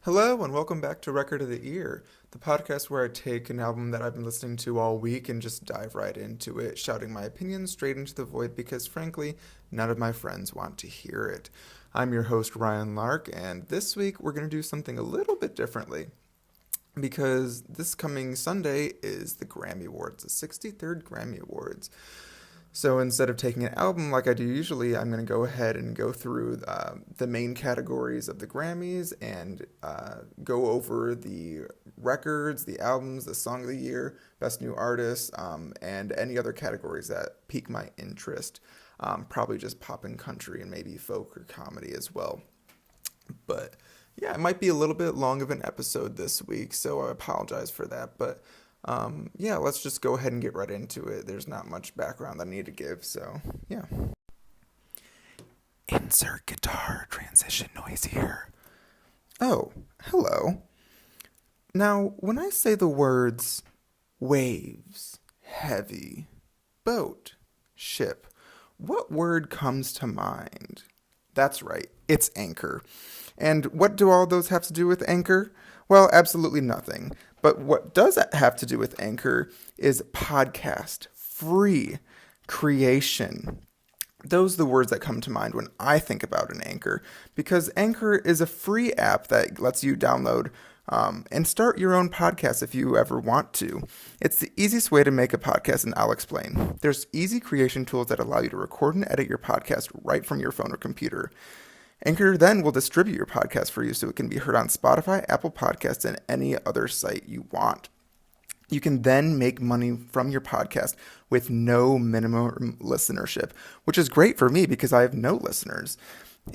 Hello, and welcome back to Record of the Ear, the podcast where I take an album that I've been listening to all week and just dive right into it, shouting my opinions straight into the void because, frankly, none of my friends want to hear it. I'm your host, Ryan Lark, and this week we're going to do something a little bit differently because this coming Sunday is the Grammy Awards, the 63rd Grammy Awards. So instead of taking an album like I do usually, I'm going to go ahead and go through the main categories of the Grammys and go over the records, the albums, the song of the year, best new artist, and any other categories that pique my interest. Probably just pop and country and maybe folk or comedy as well. But yeah, it might be a little bit long of an episode this week, so I apologize for that. But yeah, let's just go ahead and get right into it. There's not much background I need to give, so yeah. Insert guitar transition noise here. Oh, hello. Now, when I say the words waves, heavy, boat, ship, what word comes to mind? That's right, it's anchor. And what do all those have to do with anchor? Well, absolutely nothing. But what does have to do with Anchor is podcast, free, creation. Those are the words that come to mind when I think about an Anchor, because Anchor is a free app that lets you download and start your own podcast if you ever want to. It's the easiest way to make a podcast, and I'll explain. There's easy creation tools that allow you to record and edit your podcast right from your phone or computer. Anchor then will distribute your podcast for you so it can be heard on Spotify, Apple Podcasts, and any other site you want. You can then make money from your podcast with no minimum listenership, which is great for me because I have no listeners.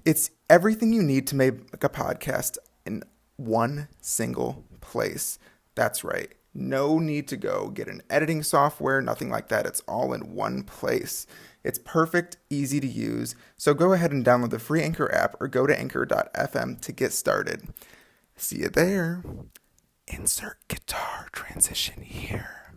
It's everything you need to make a podcast in one single place. That's right. No need to go get an editing software, nothing like that. It's all in one place. It's perfect, easy to use, so go ahead and download the free Anchor app or go to anchor.fm to get started. See you there. Insert guitar transition here.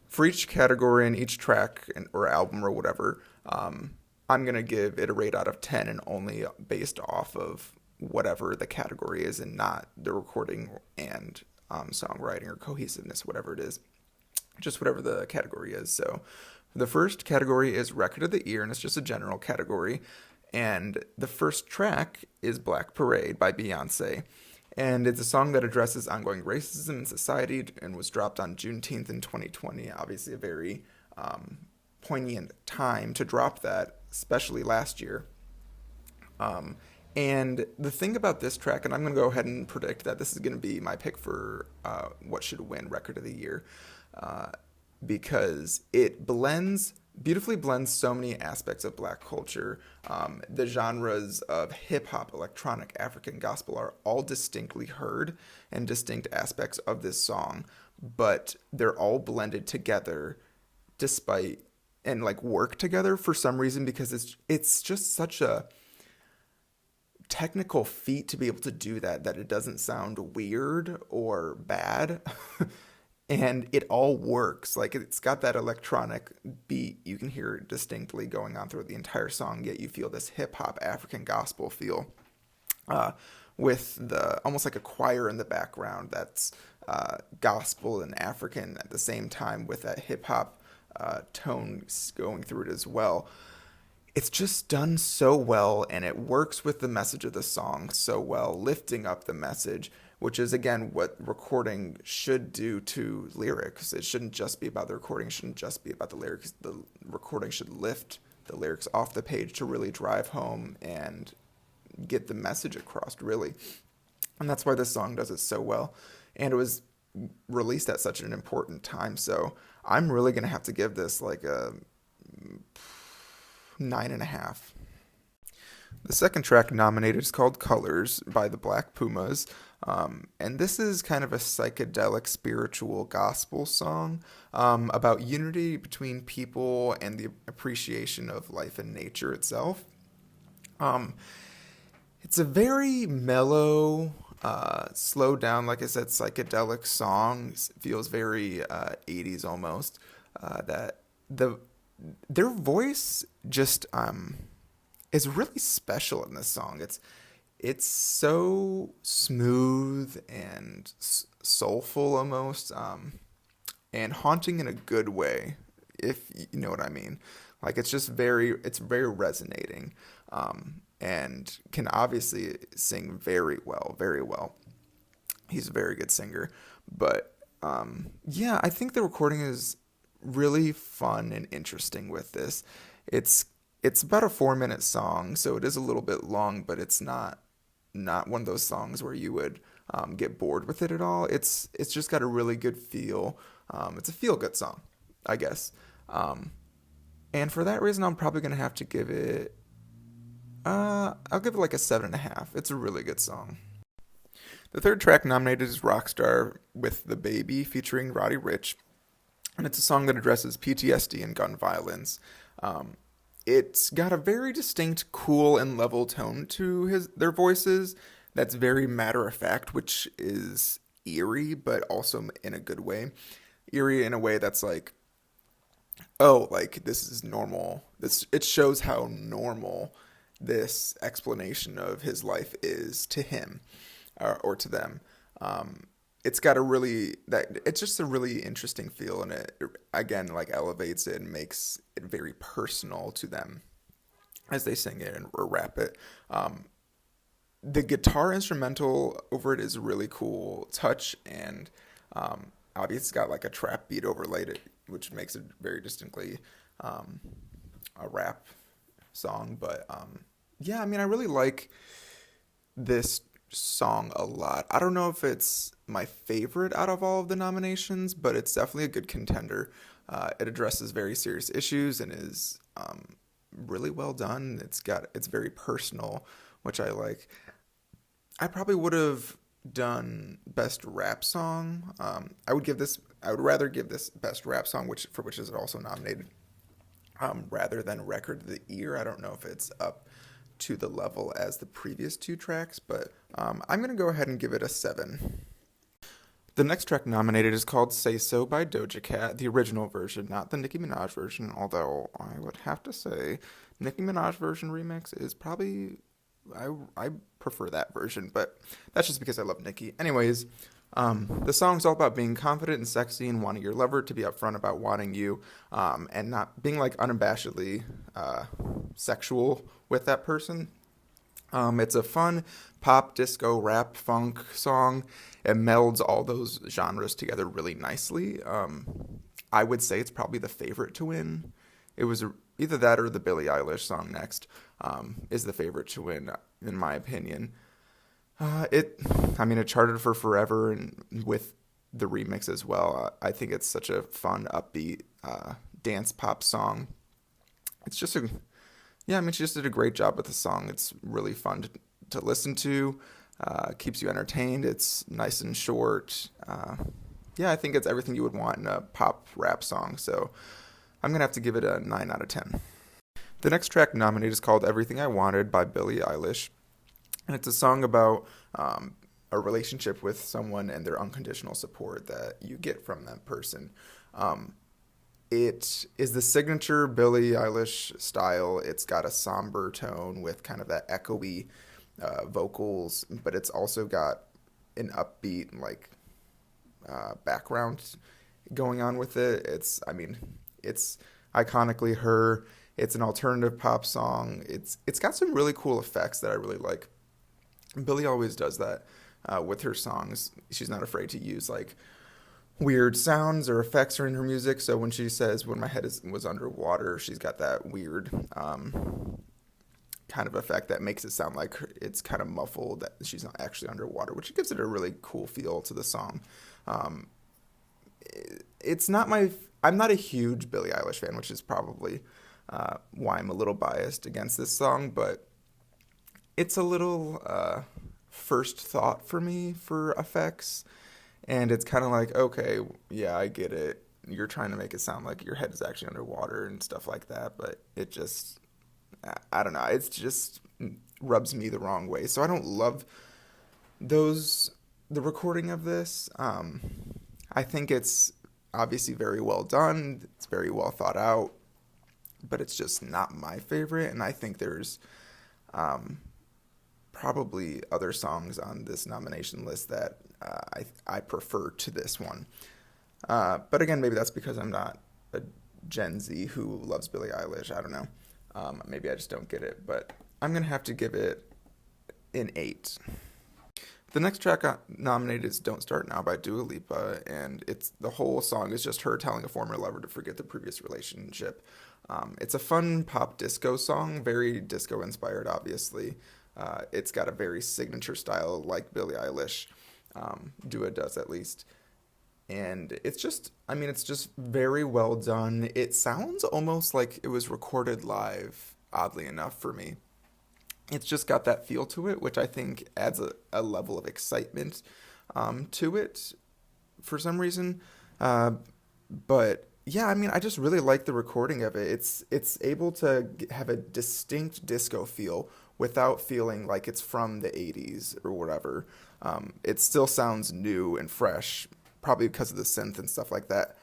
For each category and each track or album or whatever, I'm going to give it a rate out of 10 and only based off of whatever the category is and not the recording and songwriting or cohesiveness, whatever it is. Just whatever the category is. So the first category is Record of the Year, and it's just a general category. And the first track is Black Parade by Beyonce. And it's a song that addresses ongoing racism in society and was dropped on Juneteenth in 2020. Obviously a very poignant time to drop that, especially last year. And the thing about this track, and I'm going to go ahead and predict that this is going to be my pick for what should win Record of the Year, because it beautifully blends so many aspects of black culture. The genres of hip-hop, electronic, African gospel are all distinctly heard and distinct aspects of this song, but they're all blended together despite, and like work together for some reason, because it's just such a technical feat to be able to do that it doesn't sound weird or bad. And it all works. Like, it's got that electronic beat. You can hear it distinctly going on through the entire song, yet you feel this hip-hop African gospel feel with the almost like a choir in the background that's gospel and African at the same time with that hip-hop tone going through it as well. It's just done so well, and it works with the message of the song so well, lifting up the message, which is, again, what recording should do to lyrics. It shouldn't just be about the recording. It shouldn't just be about the lyrics. The recording should lift the lyrics off the page to really drive home and get the message across, really. And that's why this song does it so well. And it was released at such an important time. So I'm really going to have to give this like a 9.5. The second track nominated is called Colors by the Black Pumas. And this is kind of a psychedelic spiritual gospel song about unity between people and the appreciation of life and nature itself. It's a very mellow, slowed down, like I said, psychedelic song. It feels very 80s almost. Their voice just is really special in this song. it's so smooth and soulful almost, and haunting in a good way, if you know what I mean. Like it's very resonating, and can obviously sing very well, very well. He's a very good singer, but yeah, I think the recording is really fun and interesting with this. It's it's about a 4 minute song, so it is a little bit long, but it's not one of those songs where you would get bored with it at all. It's just got a really good feel. It's a feel good song, I guess. Um, and for that reason, I'm probably gonna have to give it. I'll give it like a 7.5. It's a really good song. The third track nominated is Rockstar with The Baby featuring Roddy Ricch, and it's a song that addresses PTSD and gun violence. Um, it's got a very distinct, cool, and level tone to his their voices. That's very matter of fact, which is eerie, but also in a good way. Eerie in a way that's like, oh, like this is normal. This it shows how normal this explanation of his life is to him or to them. Um, it's got a really that it's just a really interesting feel, and it again like elevates it and makes it very personal to them as they sing it and or rap it. Um, the guitar instrumental over it is really cool touch, and obviously it's got like a trap beat overlaid it, which makes it very distinctly um, a rap song. But yeah, I mean, I really like this song a lot. I don't know if it's my favorite out of all of the nominations, but it's definitely a good contender. It addresses very serious issues and is really well done. It's very personal, which I like. I probably would have done best rap song. I would rather give this best rap song, which is also nominated, rather than record of the year. I don't know if it's up to the level as the previous two tracks, but I'm gonna go ahead and give it a 7. The next track nominated is called "Say So" by Doja Cat, the original version, not the Nicki Minaj version. Although I would have to say, Nicki Minaj version remix is probably I prefer that version, but that's just because I love Nicki. Anyways, the song's all about being confident and sexy and wanting your lover to be upfront about wanting you, and not being like unabashedly sexual with that person. It's a fun pop, disco, rap, funk song. It melds all those genres together really nicely. I would say it's probably the favorite to win. It was either that or the Billie Eilish song next is the favorite to win, in my opinion. It, I mean, it charted for forever, and with the remix as well. I think it's such a fun, upbeat dance pop song. It's just a, yeah, I mean, she just did a great job with the song. It's really fun to listen to. Keeps you entertained. It's nice and short. Yeah, I think it's everything you would want in a pop rap song. So I'm gonna have to give it a 9 out of 10. The next track nominated is called "Everything I Wanted" by Billie Eilish, and it's a song about a relationship with someone and their unconditional support that you get from that person. Um, it is the signature Billie Eilish style. It's got a somber tone with kind of that echoey vocals, but it's also got an upbeat like background going on with it. I mean, it's iconically her. It's an alternative pop song. It's got some really cool effects that I really like. Billie always does that with her songs. She's not afraid to use like weird sounds or effects in her music. So when she says "when my was underwater," she's got that weird kind of effect that makes it sound like it's kind of muffled, that she's not actually underwater, which gives it a really cool feel to the song. Um, it's not my I'm not a huge Billie Eilish fan, which is probably why I'm a little biased against this song, but it's a little first thought for me for effects, and it's kind of like, okay, yeah, I get it. You're trying to make it sound like your head is actually underwater and stuff like that, but it just, I don't know, it's just rubs me the wrong way. So I don't love the recording of this. I think it's obviously very well done. It's very well thought out, but it's just not my favorite. And I think there's probably other songs on this nomination list that I prefer to this one. But again, maybe that's because I'm not a Gen Z who loves Billie Eilish. I don't know. Maybe I just don't get it. But I'm going to have to give it an 8. The next track nominated is Don't Start Now by Dua Lipa, and the whole song is just her telling a former lover to forget the previous relationship. It's a fun pop disco song, very disco inspired, obviously. It's got a very signature style like Billie Eilish. Dua does at least. And it's just very well done. It sounds almost like it was recorded live, oddly enough for me. It's just got that feel to it, which I think adds a level of excitement to it for some reason. But yeah, I just really like the recording of it. It's able to have a distinct disco feel without feeling like it's from the 80s or whatever. It still sounds new and fresh, probably because of the synth and stuff like that.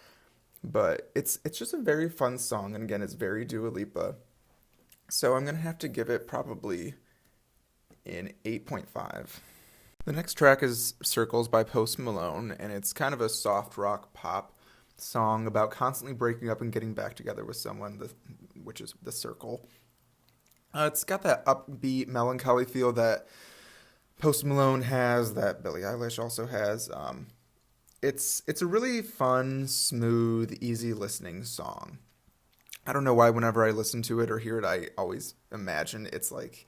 But it's just a very fun song, and again, it's very Dua Lipa. So I'm going to have to give it probably an 8.5. The next track is Circles by Post Malone, and it's kind of a soft rock pop song about constantly breaking up and getting back together with someone, which is the circle. It's got that upbeat, melancholy feel that Post Malone has, that Billie Eilish also has. It's a really fun, smooth, easy listening song. I don't know why whenever I listen to it or hear it, I always imagine it's like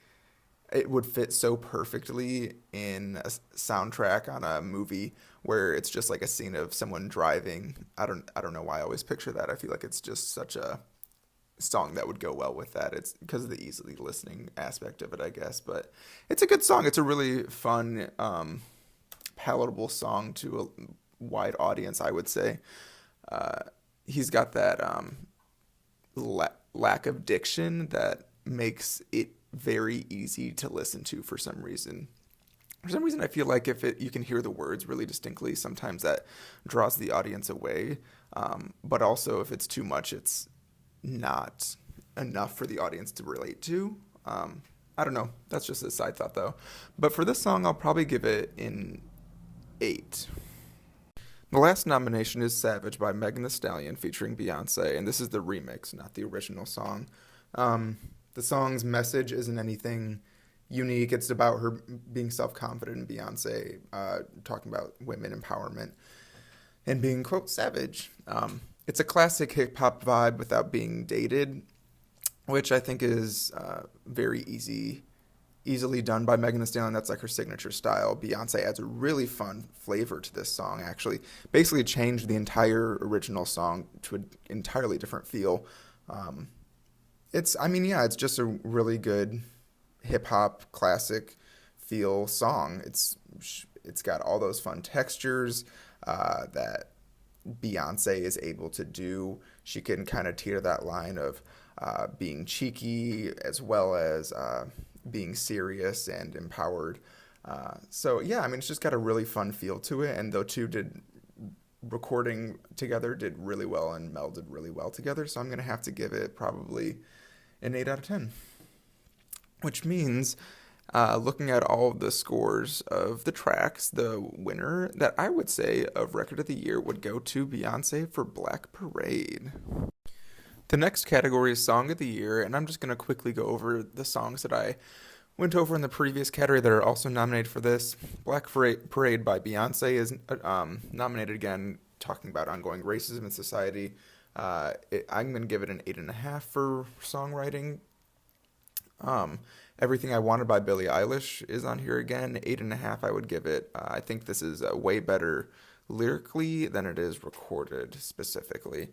it would fit so perfectly in a soundtrack on a movie where it's just like a scene of someone driving. I don't know why I always picture that. I feel like it's just such a song that would go well with that. It's because of the easily listening aspect of it, I guess. But it's a good song. It's a really fun, palatable song to a wide audience, I would say. He's got that lack of diction that makes it very easy to listen to for some reason. For some reason, I feel like if you can hear the words really distinctly, sometimes that draws the audience away. But also, if it's too much, it's not enough for the audience to relate to. I don't know. That's just a side thought, though. But for this song, I'll probably give it an 8. The last nomination is Savage by Megan Thee Stallion featuring Beyonce, and this is the remix, not the original song. The song's message isn't anything unique. It's about her being self-confident, and Beyonce talking about women empowerment and being, quote, savage. It's a classic hip-hop vibe without being dated, which I think is very easily done by Megan Thee Stallion. That's like her signature style. Beyonce adds a really fun flavor to this song, actually. Basically changed the entire original song to an entirely different feel. It's just a really good hip-hop classic feel song. It's got all those fun textures that Beyonce is able to do. She can kind of teeter that line of being cheeky as well as being serious and empowered. It's just got a really fun feel to it, and the two recording together did really well and melded really well together, so I'm going to have to give it probably an 8 out of 10. Which means, looking at all of the scores of the tracks, the winner that I would say of Record of the Year would go to Beyonce for Black Parade. The next category is Song of the Year, and I'm just going to quickly go over the songs that I went over in the previous category that are also nominated for this. Black Parade by Beyonce is nominated again, talking about ongoing racism in society. I'm going to give it an 8.5 for songwriting. Everything I Wanted by Billie Eilish is on here again. 8.5 I would give it. I think this is way better lyrically than it is recorded specifically.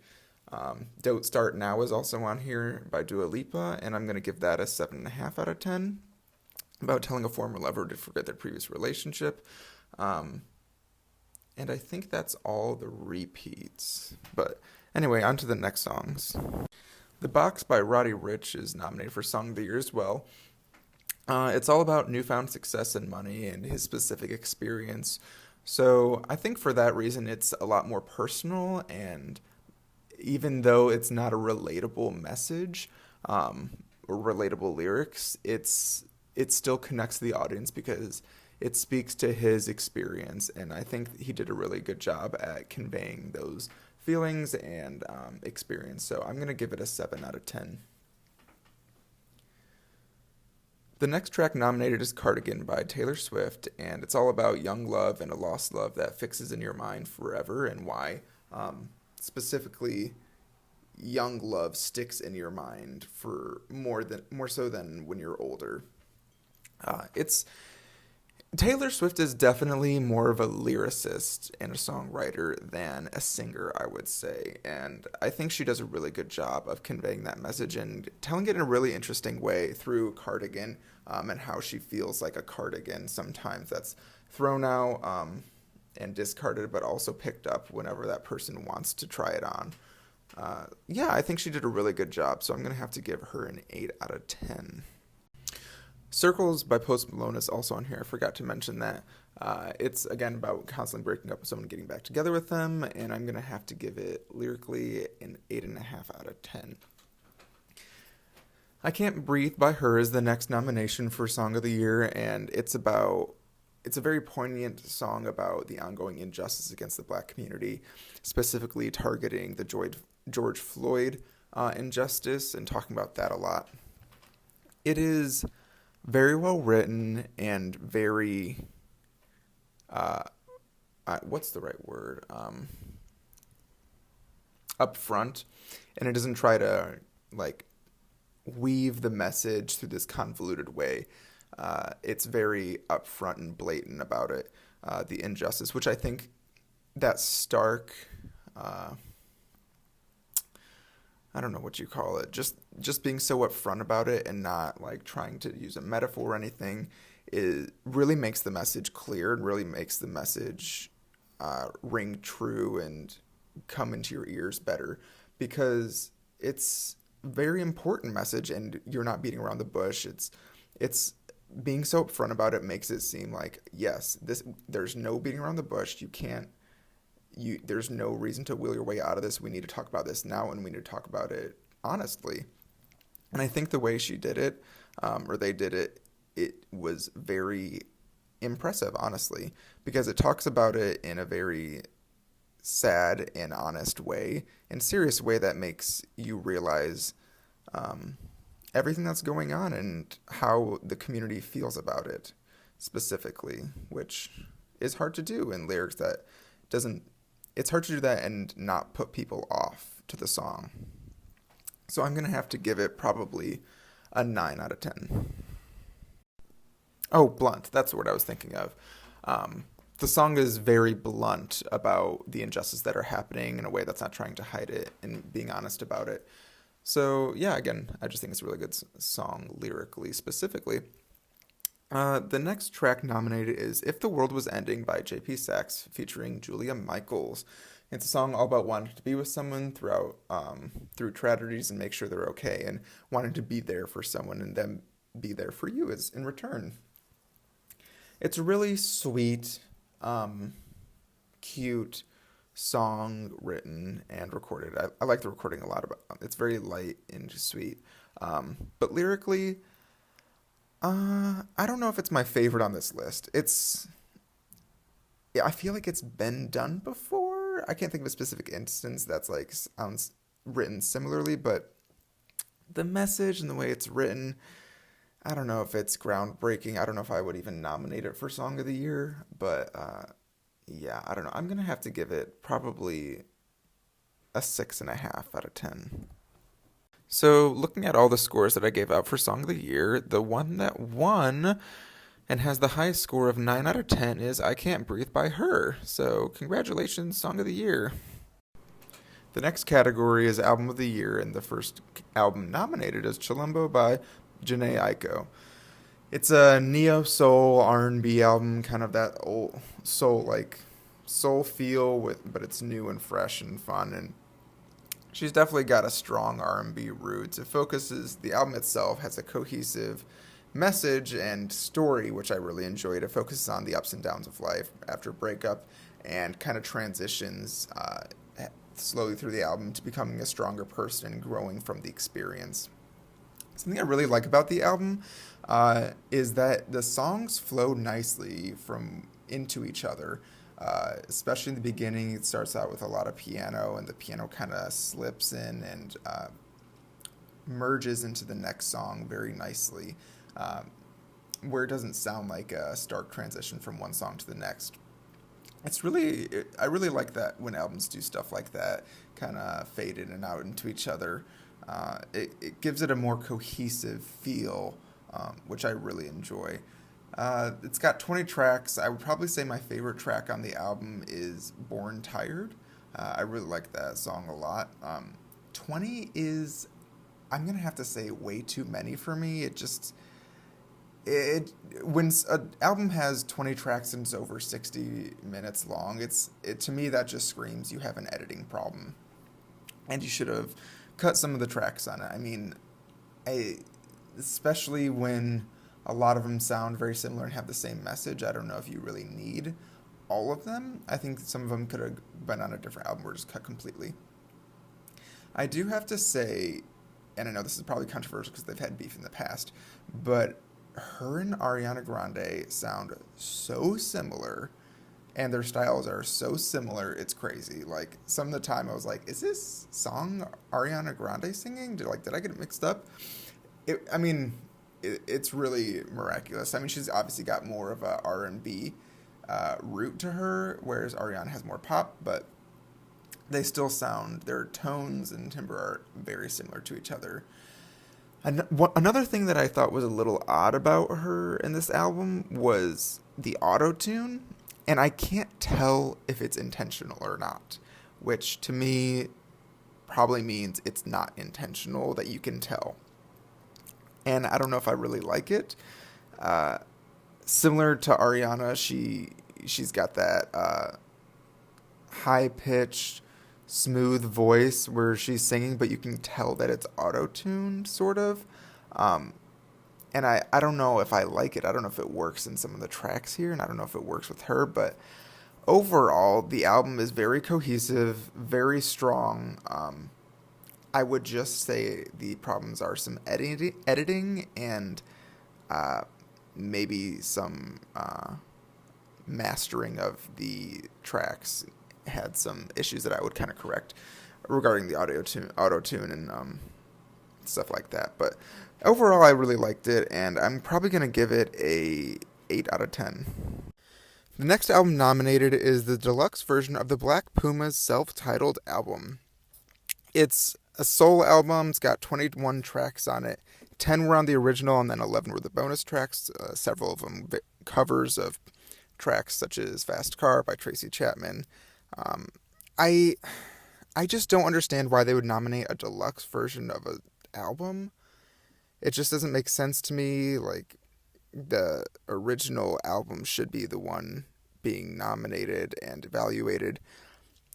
Don't Start Now is also on here by Dua Lipa, and I'm going to give that a 7.5 out of 10. About telling a former lover to forget their previous relationship. And I think that's all the repeats. But anyway, on to the next songs. The Box by Roddy Ricch is nominated for Song of the Year as well. It's all about newfound success and money and his specific experience. So I think for that reason, it's a lot more personal, and even though it's not a relatable message or relatable lyrics, it's it still connects to the audience because it speaks to his experience, and I think he did a really good job at conveying those feelings and experience. So I'm going to give it a 7 out of 10. The next track nominated is Cardigan by Taylor Swift, and it's all about young love and a lost love that fixes in your mind forever, and why specifically young love sticks in your mind for more so than when you're older. It's Taylor Swift is definitely more of a lyricist and a songwriter than a singer, I would say. And I think she does a really good job of conveying that message and telling it in a really interesting way through Cardigan, and how she feels like a cardigan sometimes that's thrown out and discarded, but also picked up whenever that person wants to try it on. Yeah, I think she did a really good job, so I'm going to have to give her an 8 out of 10. Circles by Post Malone is also on here. I forgot to mention that. It's, again, about constantly breaking up with someone and getting back together with them, and I'm going to have to give it lyrically an 8.5 out of 10. I Can't Breathe by Her is the next nomination for Song of the Year, and it's a very poignant song about the ongoing injustice against the black community, specifically targeting the George Floyd injustice and talking about that a lot. It is very well written and very, what's the right word? Upfront, and it doesn't try to weave the message through this convoluted way. It's very upfront and blatant about it, the injustice, which I think that stark, I don't know what you call it, just being so upfront about it and not trying to use a metaphor or anything, it really makes the message clear and really makes the message ring true and come into your ears better, because it's a very important message and you're not beating around the bush. It's being so upfront about it makes it seem like, yes, there's no beating around the bush. There's no reason to wheel your way out of this. We need to talk about this now, and we need to talk about it honestly. And I think the way she did it, or they did it, it was very impressive, honestly, because it talks about it in a very sad and honest way and serious way that makes you realize everything that's going on and how the community feels about it specifically, which is hard to do in lyrics that it's hard to do that and not put people off to the song. So I'm going to have to give it probably a 9 out of 10. Oh, blunt. That's the word I was thinking of. The song is very blunt about the injustice that are happening in a way that's not trying to hide it and being honest about it. So, yeah, again, I just think it's a really good song lyrically, specifically. The next track nominated is If the World Was Ending by Jp Sax featuring Julia Michaels. It's a song all about wanting to be with someone through tragedies and make sure they're okay, and wanting to be there for someone and them be there for you as in return. It's a really sweet, cute song written and recorded. I like the recording a lot. It's very light and sweet. But lyrically, I don't know if it's my favorite on this list. I feel like it's been done before. I can't think of a specific instance that's sounds written similarly, but the message and the way it's written, I don't know if it's groundbreaking. I don't know if I would even nominate it for Song of the Year, but yeah, I don't know. I'm going to have to give it probably a 6.5 out of 10. So looking at all the scores that I gave out for Song of the Year, the one that won and has the highest score of 9 out of 10 is I Can't Breathe by Her. So congratulations, Song of the Year. The next category is Album of the Year, and the first album nominated is Chilumbo by Jhené Aiko. It's a neo-soul R&B album, kind of that old soul feel, but it's new and fresh and fun, and she's definitely got a strong R&B roots. The album itself has a cohesive message and story, which I really enjoyed. It focuses on the ups and downs of life after breakup and kind of transitions slowly through the album to becoming a stronger person and growing from the experience. Something I really like about the album is that the songs flow nicely from into each other. Especially in the beginning, it starts out with a lot of piano, and the piano kind of slips in and merges into the next song very nicely, where it doesn't sound like a stark transition from one song to the next. I really like that when albums do stuff like that, kind of fade in and out into each other. It gives it a more cohesive feel, which I really enjoy. It's got 20 tracks. I would probably say my favorite track on the album is Born Tired. I really like that song a lot. 20 is, I'm going to have to say, way too many for me. It when an album has 20 tracks and it's over 60 minutes long, to me that just screams you have an editing problem, and you should have cut some of the tracks on it. I mean, I especially when a lot of them sound very similar and have the same message. I don't know if you really need all of them. I think some of them could have been on a different album or just cut completely. I do have to say, and I know this is probably controversial because they've had beef in the past, but her and Ariana Grande sound so similar, and their styles are so similar, it's crazy. Like, some of the time I was like, is this song Ariana Grande singing? Did I get it mixed up? I mean, it's really miraculous. I mean, she's obviously got more of a R&B root to her, whereas Ariana has more pop, but they still sound, their tones and timbre are very similar to each other. Another thing that I thought was a little odd about her in this album was the auto-tune, and I can't tell if it's intentional or not, which to me probably means it's not intentional, that you can tell. And I don't know if I really like it. Similar to Ariana, she's got that high-pitched, smooth voice where she's singing, but you can tell that it's auto-tuned, sort of. And I don't know if I like it. I don't know if it works in some of the tracks here, and I don't know if it works with her, but overall, the album is very cohesive, very strong. I would just say the problems are some editing and maybe some mastering of the tracks had some issues that I would kind of correct regarding the auto tune and stuff like that. But overall, I really liked it, and I'm probably going to give it a 8 out of 10. The next album nominated is the deluxe version of the Black Pumas' self-titled album. It's a soul album. It's got 21 tracks on it. 10 were on the original, and then 11 were the bonus tracks. Several of them covers of tracks such as Fast Car by Tracy Chapman. I just don't understand why they would nominate a deluxe version of an album. It just doesn't make sense to me. Like, the original album should be the one being nominated and evaluated.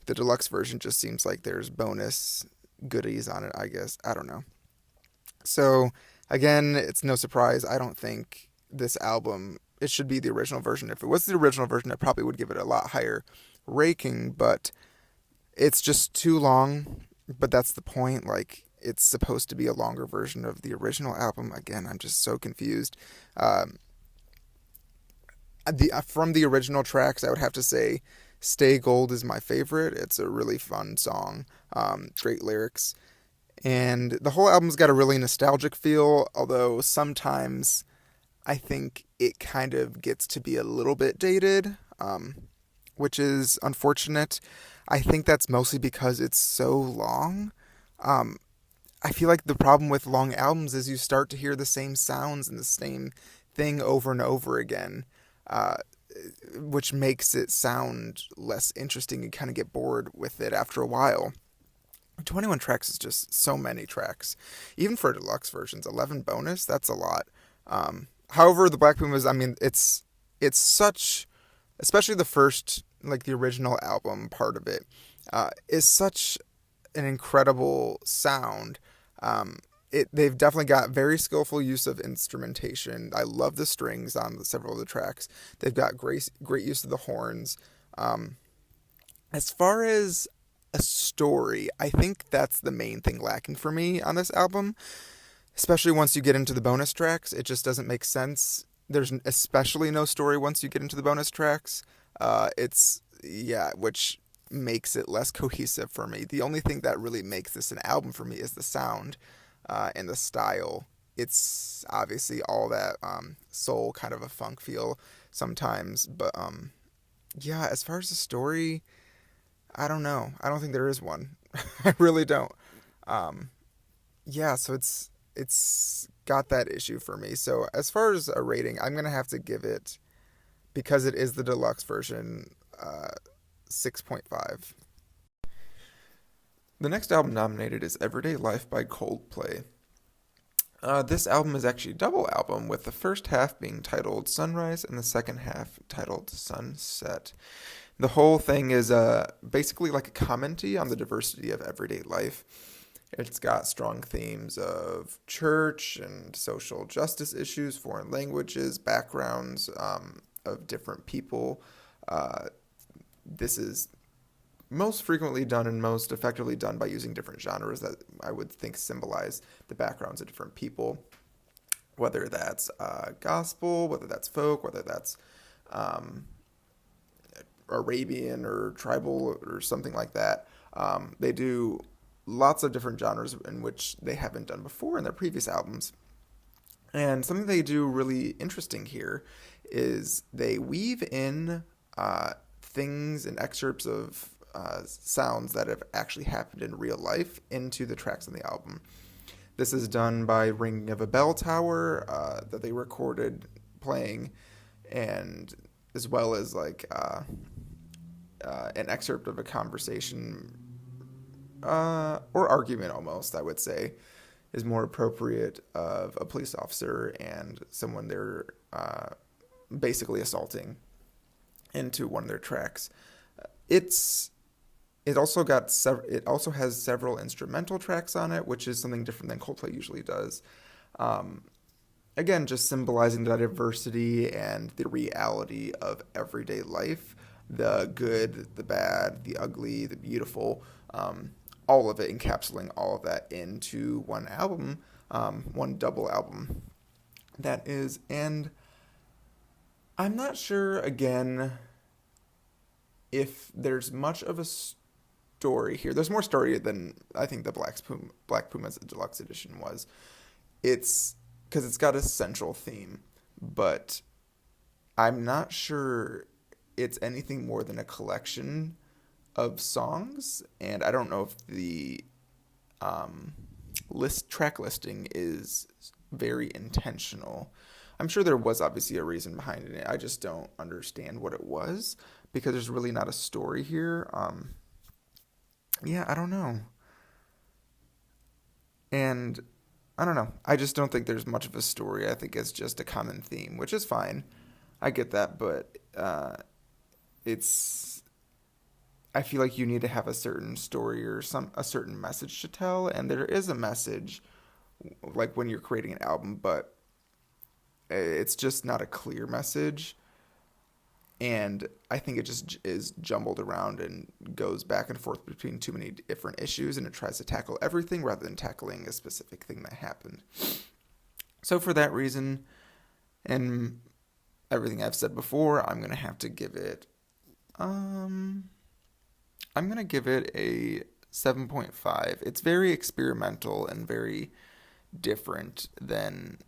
The deluxe version just seems like there's bonus goodies on it, I guess. I don't know. So, again, it's no surprise. I don't think this album, it should be the original version. If it was the original version, I probably would give it a lot higher ranking, but it's just too long. But that's the point. Like, it's supposed to be a longer version of the original album. Again, I'm just so confused. From the original tracks, I would have to say Stay Gold is my favorite. It's a really fun song. Great lyrics. And the whole album's got a really nostalgic feel, although sometimes I think it kind of gets to be a little bit dated, which is unfortunate. I think that's mostly because it's so long. I feel like the problem with long albums is you start to hear the same sounds and the same thing over and over again, which makes it sound less interesting. You kind of get bored with it after a while. 21 tracks is just so many tracks. Even for deluxe versions, 11 bonus, that's a lot. However, the Black Pumas, I mean, it's such, especially the first, like the original album part of it, is such an incredible sound. They've definitely got very skillful use of instrumentation. I love the strings on several of the tracks. They've got great use of the horns. As far as a story, I think that's the main thing lacking for me on this album. Especially once you get into the bonus tracks, it just doesn't make sense. There's especially no story once you get into the bonus tracks. Which makes it less cohesive for me. The only thing that really makes this an album for me is the sound and the style. It's obviously all that soul kind of a funk feel sometimes, but yeah, as far as the story, I don't know. I don't think there is one. I really don't. Um, yeah, so it's got that issue for me. So as far as a rating, I'm gonna have to give it, because it is the deluxe version, 6.5. The next album nominated is Everyday Life by Coldplay. This album is actually a double album, with the first half being titled Sunrise and the second half titled Sunset. The whole thing is basically like a commentary on the diversity of everyday life. It's got strong themes of church and social justice issues, foreign languages, backgrounds of different people. Uh, this is most frequently done and most effectively done by using different genres that I would think symbolize the backgrounds of different people, whether that's gospel, whether that's folk, whether that's um, Arabian or tribal or something like that. They do lots of different genres in which they haven't done before in their previous albums. And something they do really interesting here is they weave in things and excerpts of sounds that have actually happened in real life into the tracks on the album. This is done by ringing of a bell tower that they recorded playing, and as well as like an excerpt of a conversation or argument, almost, I would say, is more appropriate, of a police officer and someone they're basically assaulting into one of their tracks. It's it also got it also has several instrumental tracks on it, which is something different than Coldplay usually does. Um, Again, just symbolizing the diversity and the reality of everyday life, the good, the bad, the ugly, the beautiful, all of it, encapsulating all of that into one album, one double album. That is, and I'm not sure, again, if there's much of a story here. There's more story than I think the Black Pumas Deluxe Edition was. It's because it's got a central theme, but I'm not sure it's anything more than a collection of songs, and I don't know if the um, track listing is very intentional. I'm sure there was obviously a reason behind it. I just don't understand what it was, because there's really not a story here. Yeah, I don't know. And I don't know. I just don't think there's much of a story. I think it's just a common theme, which is fine. I get that, but it's. I feel like you need to have a certain story or a certain message to tell, and there is a message, like when you're creating an album, but it's just not a clear message. And I think it just is jumbled around and goes back and forth between too many different issues, and it tries to tackle everything rather than tackling a specific thing that happened. So for that reason, and everything I've said before, I'm gonna give it a 7.5. It's very experimental and very different than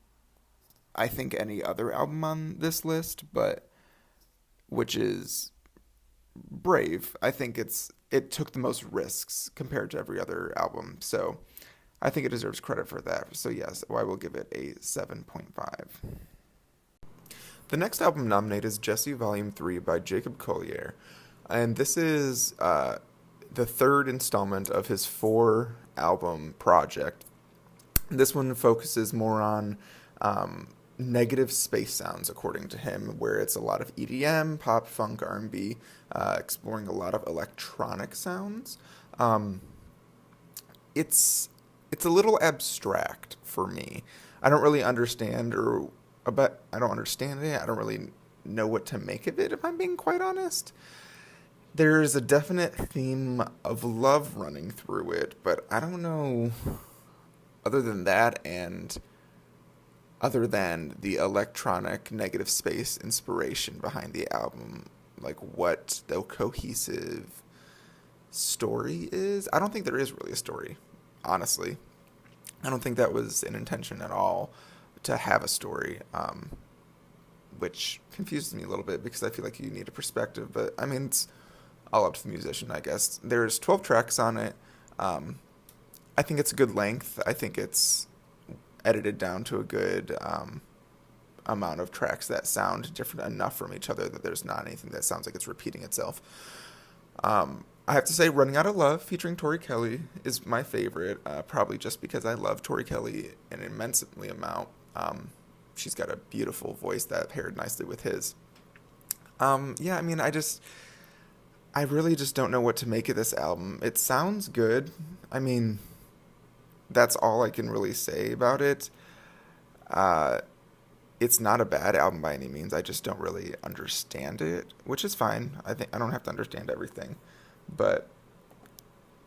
I think any other album on this list, but which is brave. I think it took the most risks compared to every other album. So I think it deserves credit for that. So yes, I will give it a 7.5. The next album nominated is Jesse Volume 3 by Jacob Collier. And this is the third installment of his 4-album project. This one focuses more on negative space sounds, according to him, where it's a lot of EDM, pop, funk, R&B, exploring a lot of electronic sounds. It's a little abstract for me. I don't really understand I don't understand it. I don't really know what to make of it, if I'm being quite honest. There's a definite theme of love running through it, but I don't know other than that, and other than the electronic negative space inspiration behind the album, like what the cohesive story is, I don't think there is really a story, honestly. I don't think that was an intention at all to have a story, which confuses me a little bit because I feel like you need a perspective. But I mean, it's all up to the musician, I guess. There's 12 tracks on it. Um, I think it's a good length. I think it's edited down to a good amount of tracks that sound different enough from each other that there's not anything that sounds like it's repeating itself. I have to say, Running Out of Love featuring Tori Kelly is my favorite, probably just because I love Tori Kelly an immensely amount. She's got a beautiful voice that paired nicely with his. Yeah, I mean, I really just don't know what to make of this album. It sounds good. I mean, that's all I can really say about it. Uh, it's not a bad album by any means. I just don't really understand it, which is fine. I think I don't have to understand everything, but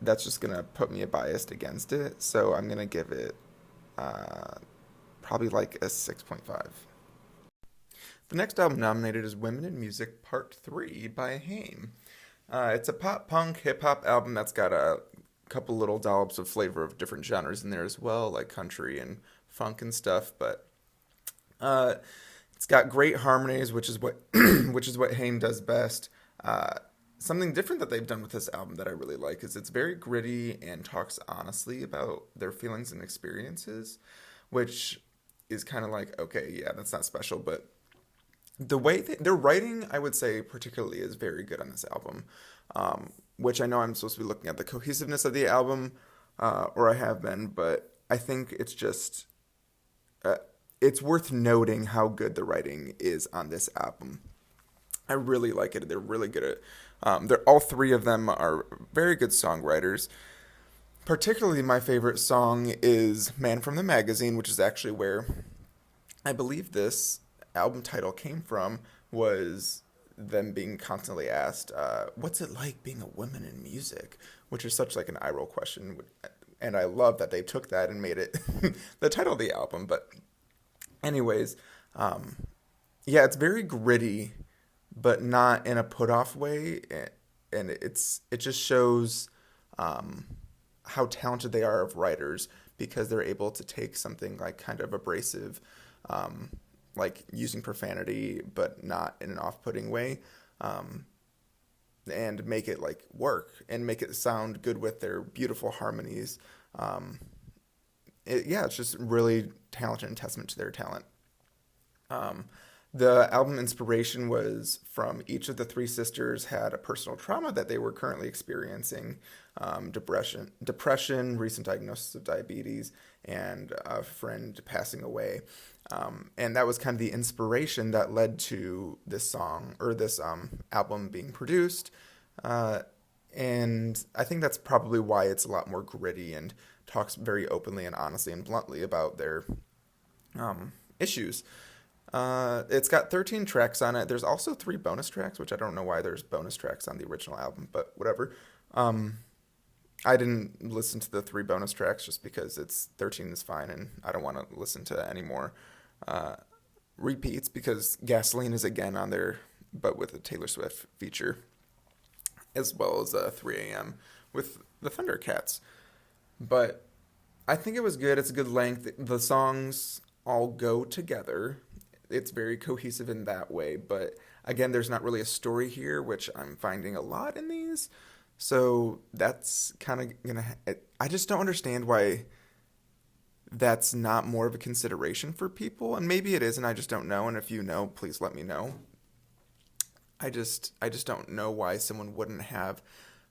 that's just gonna put me biased against it. So I'm gonna give it uh, probably like a 6.5. The next album nominated is Women in Music Part 3 by Haim. It's a pop punk hip hop album that's got a couple little dollops of flavor of different genres in there as well, like country and funk and stuff. But uh, it's got great harmonies, which is what which is what Haim does best. Uh, Something different that they've done with this album that I really like is it's very gritty and talks honestly about their feelings and experiences, which is kind of like, okay, yeah, that's not special, but the way their writing, I would say, particularly is very good on this album. Which I know I'm supposed to be looking at the cohesiveness of the album, or I have been, but I think it's just uh, it's worth noting how good the writing is on this album. I really like it. They're really good at. They're all three of them are very good songwriters. Particularly, my favorite song is "Man from the Magazine," which is actually where I believe this album title came from. Was them being constantly asked, "What's it like being a woman in music?" Which is such like an eye roll question, and I love that they took that and made it the title of the album. But anyways, um, yeah, it's very gritty, but not in a put off way, and it just shows um, how talented they are of writers because they're able to take something like kind of abrasive, um, like using profanity, but not in an off-putting way, um, and make it like work and make it sound good with their beautiful harmonies. Um, yeah, it's just really talented and testament to their talent. Um, the album inspiration was from each of the three sisters had a personal trauma that they were currently experiencing, depression, recent diagnosis of diabetes, and a friend passing away. And that was kind of the inspiration that led to this song or this album being produced. Uh, and I think that's probably why it's a lot more gritty and talks very openly and honestly and bluntly about their issues. It's got 13 tracks on it. There's also three bonus tracks, which I don't know why there's bonus tracks on the original album, but whatever. Um, I didn't listen to the three bonus tracks just because it's 13 is fine, and I don't want to listen to any more uh, repeats because Gasoline is again on there, but with a Taylor Swift feature, as well as 3 a.m. with the Thundercats. But I think it was good. It's a good length. The songs all go together. It's very cohesive in that way. But again, there's not really a story here, which I'm finding a lot in these. So that's kind of gonna. I just don't understand why that's not more of a consideration for people. And maybe it is, and I just don't know. And if you know, please let me know. I just don't know why someone wouldn't have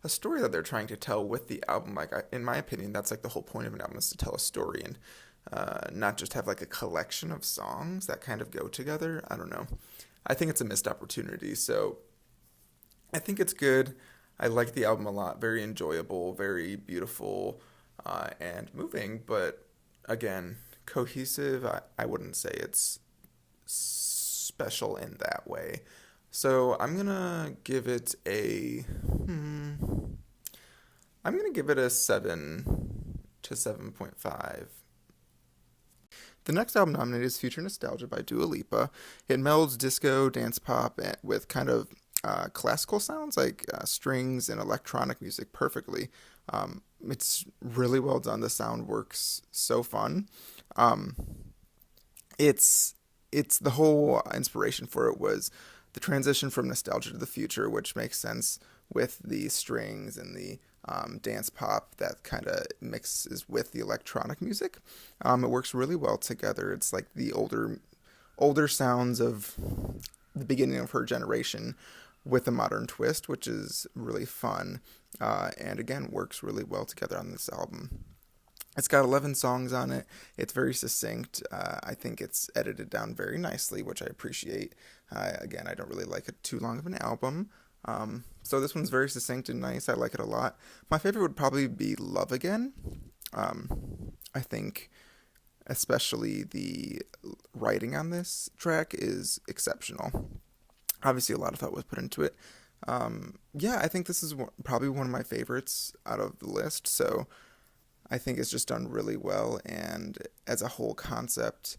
a story that they're trying to tell with the album. Like, in my opinion, that's like the whole point of an album is to tell a story and not just have like a collection of songs that kind of go together. I don't know. I think it's a missed opportunity. So I think it's good. I like the album a lot. Very enjoyable, very beautiful, and moving. But again, cohesive. I wouldn't say it's special in that way. So I'm gonna give it a. I'm gonna give it a 7 to 7.5. The next album nominated is Future Nostalgia by Dua Lipa. It melds disco, dance pop, with kind of classical sounds like strings and electronic music perfectly. It's really well done. The sound works so fun. Um, it's it's the whole inspiration for it was the transition from nostalgia to the future, which makes sense with the strings and the dance pop that kind of mixes with the electronic music. It works really well together. It's like the older sounds of the beginning of her generation with a modern twist, which is really fun. And again, works really well together on this album. It's got 11 songs on it. It's very succinct. I think it's edited down very nicely, which I appreciate. Again, I don't really like it too long of an album. So this one's very succinct and nice. I like it a lot. My favorite would probably be Love Again. I think especially the writing on this track is exceptional. Obviously, a lot of thought was put into it. Yeah, I think this is probably one of my favorites out of the list. So I think it's just done really well. And as a whole concept,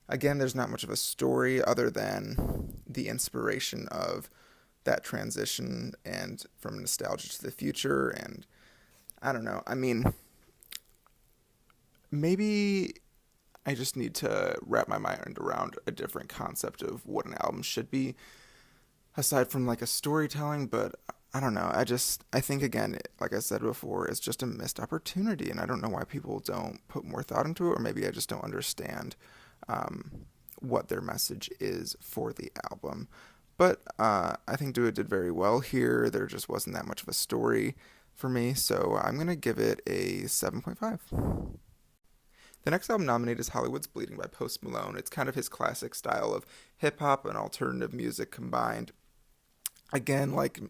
again, there's not much of a story other than the inspiration of that transition and from nostalgia to the future. And I don't know. I mean, maybe I just need to wrap my mind around a different concept of what an album should be aside from like a storytelling, but I don't know. I think again, like I said before, it's just a missed opportunity, and I don't know why people don't put more thought into it, or maybe I just don't understand what their message is for the album. But I think Dua did very well here. There just wasn't that much of a story for me, so I'm gonna give it a 7.5. The next album nominated is Hollywood's Bleeding by Post Malone. It's kind of his classic style of hip hop and alternative music combined. Again, like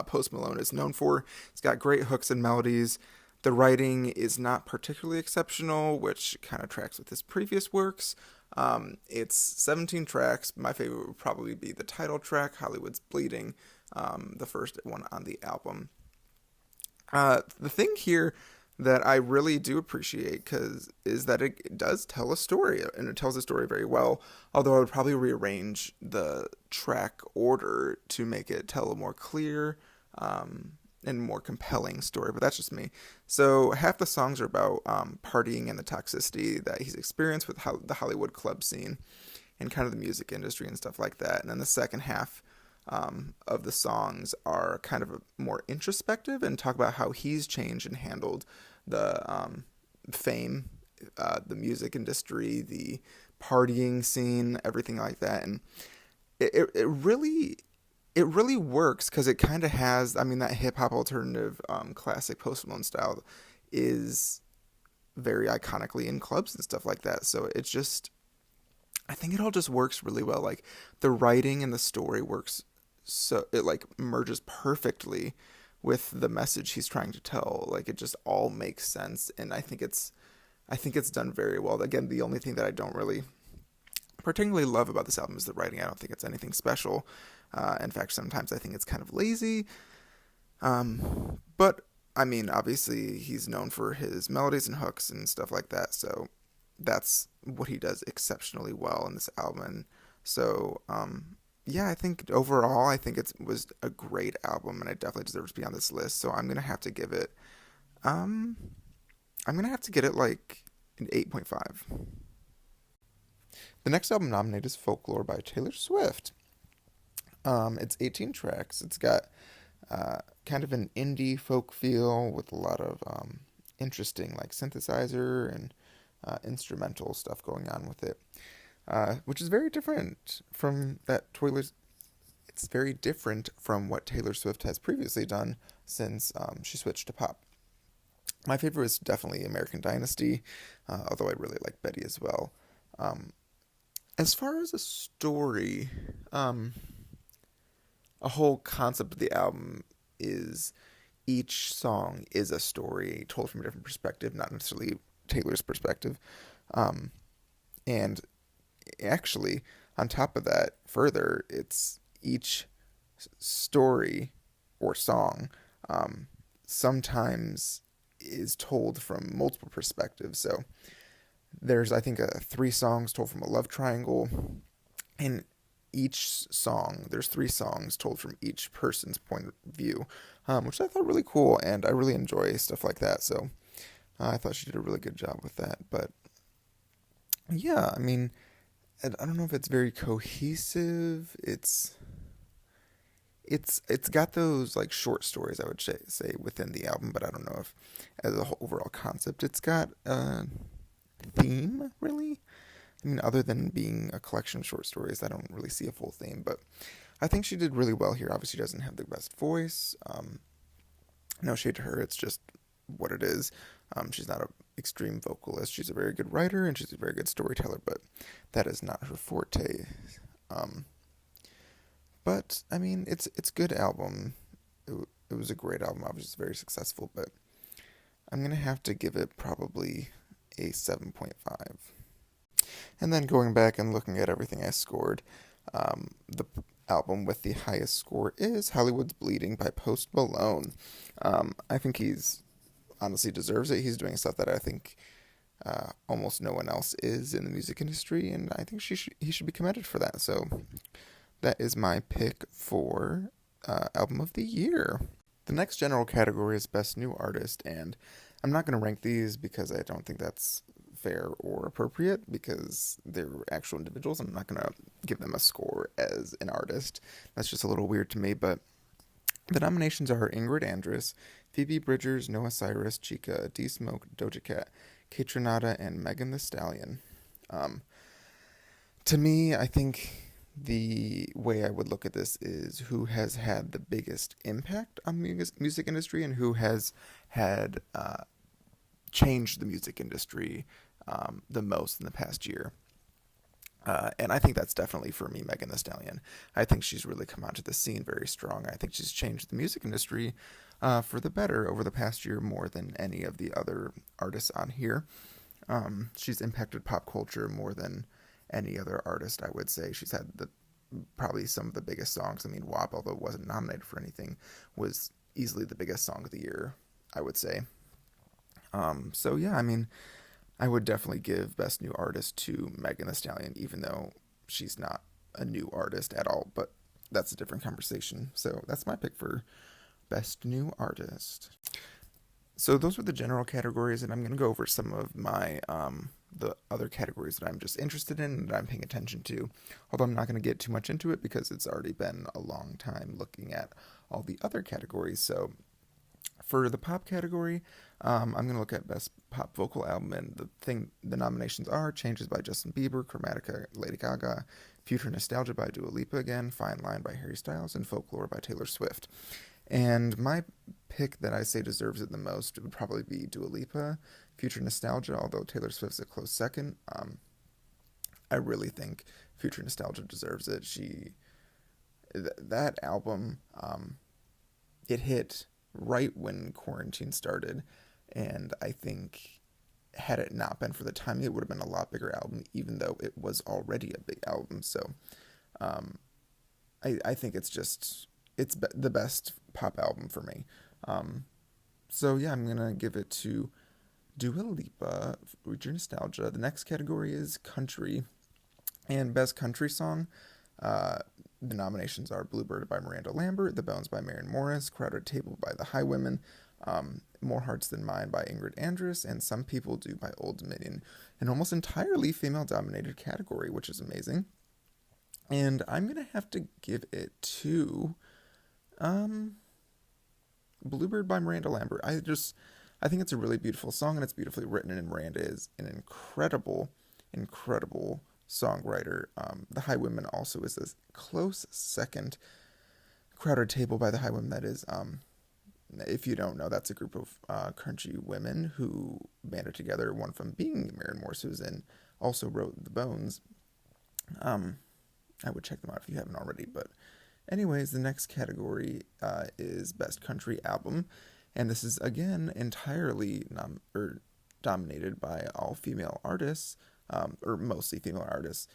Post Malone is known for, it's got great hooks and melodies. The writing is not particularly exceptional, which kind of tracks with his previous works. It's 17 tracks. My favorite would probably be the title track, Hollywood's Bleeding, the first one on the album. The thing here that I really do appreciate is that it does tell a story, and it tells a story very well. Although I would probably rearrange the track order to make it tell a more clear and more compelling story, but that's just me. So half the songs are about partying and the toxicity that he's experienced with the Hollywood club scene and kind of the music industry and stuff like that. And then the second half of the songs are kind of more introspective and talk about how he's changed and handled the fame, the music industry, the partying scene, everything like that. And it really works because it kind of has, I mean, that hip hop alternative classic Post Malone style is very iconically in clubs and stuff like that. So it's just, I think it all just works really well. Like the writing and the story works, so it like merges perfectly with the message he's trying to tell. Like it just all makes sense, and I think it's done very well. Again, the only thing that I don't really particularly love about this album is the writing. I don't think it's anything special. In fact, sometimes I think it's kind of lazy. But I mean, obviously he's known for his melodies and hooks and stuff like that. So that's what he does exceptionally well in this album. And so, yeah, I think overall, I think it was a great album, and it definitely deserves to be on this list. So I'm gonna have to give it, I'm gonna have to get it like an 8.5. The next album nominated is Folklore by Taylor Swift. It's 18 tracks. It's got kind of an indie folk feel with a lot of interesting like synthesizer and instrumental stuff going on with it, which is very different from that Taylor's. It's very different from what Taylor Swift has previously done since she switched to pop. My favorite is definitely American Dynasty, although I really like Betty as well. As far as a story, a whole concept of the album is each song is a story told from a different perspective, not necessarily Taylor's perspective. And actually, on top of that, further, it's each story or song sometimes is told from multiple perspectives. So There's, I think, 3 songs told from a love triangle. In each song, there's 3 songs told from each person's point of view, which I thought really cool, and I really enjoy stuff like that. So I thought she did a really good job with that. But yeah, I mean, I don't know if it's very cohesive. It's got those like short stories, I would say, within the album, but I don't know if as a whole overall concept it's got a theme really. I mean, other than being a collection of short stories, I don't really see a full theme, but I think she did really well here. Obviously, she doesn't have the best voice. No shade to her, it's just what it is. She's not an extreme vocalist. She's a very good writer and she's a very good storyteller, but that is not her forte. Um, but I mean, it's a good album. It was a great album. Obviously, it's very successful, but I'm gonna have to give it probably a 7.5. And then going back and looking at everything I scored, the album with the highest score is Hollywood's Bleeding by Post Malone. I think he's honestly deserves it. He's doing stuff that I think almost no one else is in the music industry, and I think he should be commended for that. So that is my pick for Album of the Year. The next general category is Best New Artist, and I'm not going to rank these because I don't think that's fair or appropriate because they're actual individuals. I'm not going to give them a score as an artist. That's just a little weird to me, but the nominations are Ingrid Andress, Phoebe Bridgers, Noah Cyrus, Chica, D Smoke, Doja Cat, Kaytranada, and Megan Thee Stallion. Um, to me, I think the way I would look at this is who has had the biggest impact on the music industry and who has had changed the music industry the most in the past year. And I think that's definitely for me, Megan Thee Stallion. I think she's really come onto the scene very strong. I think she's changed the music industry for the better over the past year more than any of the other artists on here. She's impacted pop culture more than any other artist, I would say. She's had probably some of the biggest songs. I mean, WAP, although it wasn't nominated for anything, was easily the biggest song of the year, I would say. So yeah, I mean, I would definitely give Best New Artist to Megan Thee Stallion, even though she's not a new artist at all, but that's a different conversation. So that's my pick for Best New Artist. So those were the general categories, and I'm going to go over some of my the other categories that I'm just interested in and that I'm paying attention to. Although I'm not going to get too much into it because it's already been a long time looking at all the other categories. So for the pop category, I'm going to look at Best Pop Vocal Album, and the nominations are Changes by Justin Bieber, Chromatica, Lady Gaga, Future Nostalgia by Dua Lipa again, Fine Line by Harry Styles, and Folklore by Taylor Swift. And my pick that I say deserves it the most would probably be Dua Lipa, Future Nostalgia, although Taylor Swift's a close second. I really think Future Nostalgia deserves it. That album, it hit right when quarantine started, and I think had it not been for the timing, it would have been a lot bigger album, even though it was already a big album. So I think it's the best pop album for me. So yeah, I'm gonna give it to Dua Lipa, Future Nostalgia. The next category is country, and best country song. The nominations are Bluebird by Miranda Lambert, The Bones by Maren Morris, Crowded Table by The Highwomen, More Hearts Than Mine by Ingrid Andress, and Some People Do by Old Dominion. An almost entirely female-dominated category, which is amazing. And I'm going to have to give it to Bluebird by Miranda Lambert. I think it's a really beautiful song, and it's beautifully written, and Miranda is an incredible songwriter. The Highwomen also is a close second. Crowded Table by the Highwomen, that is, if you don't know, that's a group of country women who banded together, one from being Maren Morris, who's also wrote The Bones. I would check them out if you haven't already, but anyways, the next category is Best Country Album, and this is, again, entirely dominated by all female artists, or mostly female artists.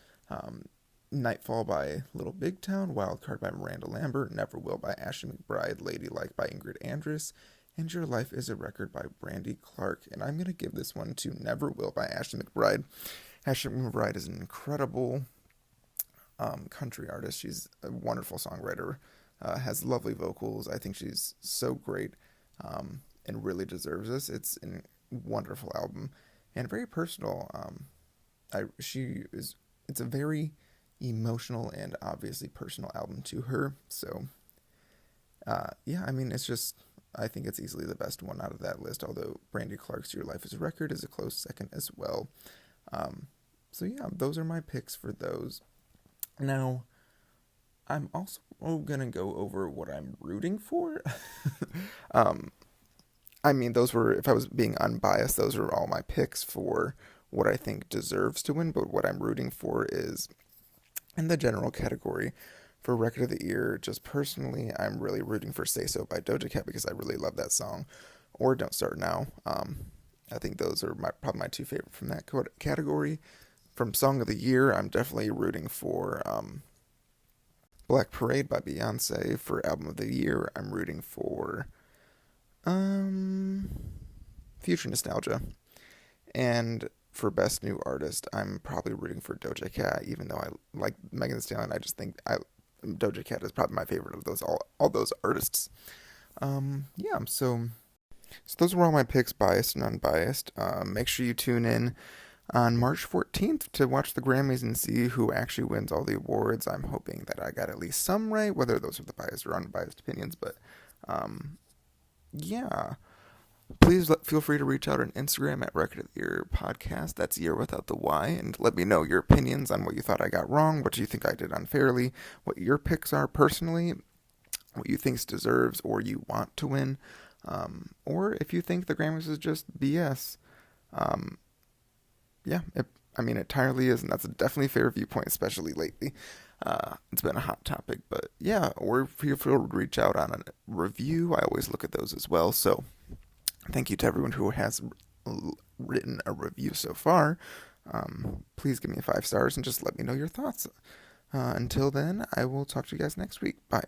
Nightfall by Little Big Town, Wildcard by Miranda Lambert, Never Will by Ashley McBryde, Ladylike by Ingrid Andress, and Your Life is a Record by Brandy Clark. And I'm going to give this one to Never Will by Ashley McBryde. Ashley McBryde is an incredible country artist. She's a wonderful songwriter, has lovely vocals. I think she's so great, and really deserves this. It's a wonderful album and very personal. It's a very emotional and obviously personal album to her. So, yeah, I mean, I think it's easily the best one out of that list, although Brandy Clark's Your Life is a Record is a close second as well. So yeah, those are my picks for those. Now, I'm also going to go over what I'm rooting for. I mean, if I was being unbiased, those are all my picks for what I think deserves to win, but what I'm rooting for is in the general category for Record of the Year. Just personally, I'm really rooting for Say So by Doja Cat because I really love that song, or Don't Start Now. I think those are probably my two favorite from that category. From Song of the Year, I'm definitely rooting for Black Parade by Beyonce. For Album of the Year, I'm rooting for Future Nostalgia. And for Best New Artist, I'm probably rooting for Doja Cat, even though I like Megan Thee Stallion. I just think Doja Cat is probably my favorite of those all those artists. Yeah, so those were all my picks, biased and unbiased. Make sure you tune in on March 14th to watch the Grammys and see who actually wins all the awards. I'm hoping that I got at least some right, whether those are the biased or unbiased opinions, but yeah. Please feel free to reach out on Instagram at Record of the Year Podcast. That's year without the Y. And let me know your opinions on what you thought I got wrong, what you think I did unfairly, what your picks are personally, what you think deserves or you want to win, or if you think the Grammys is just BS. Yeah, it entirely is, and that's a definitely fair viewpoint, especially lately. It's been a hot topic, but yeah, or feel free to reach out on a review. I always look at those as well, so thank you to everyone who has written a review so far. Please give me 5 stars and just let me know your thoughts. Until then, I will talk to you guys next week. Bye.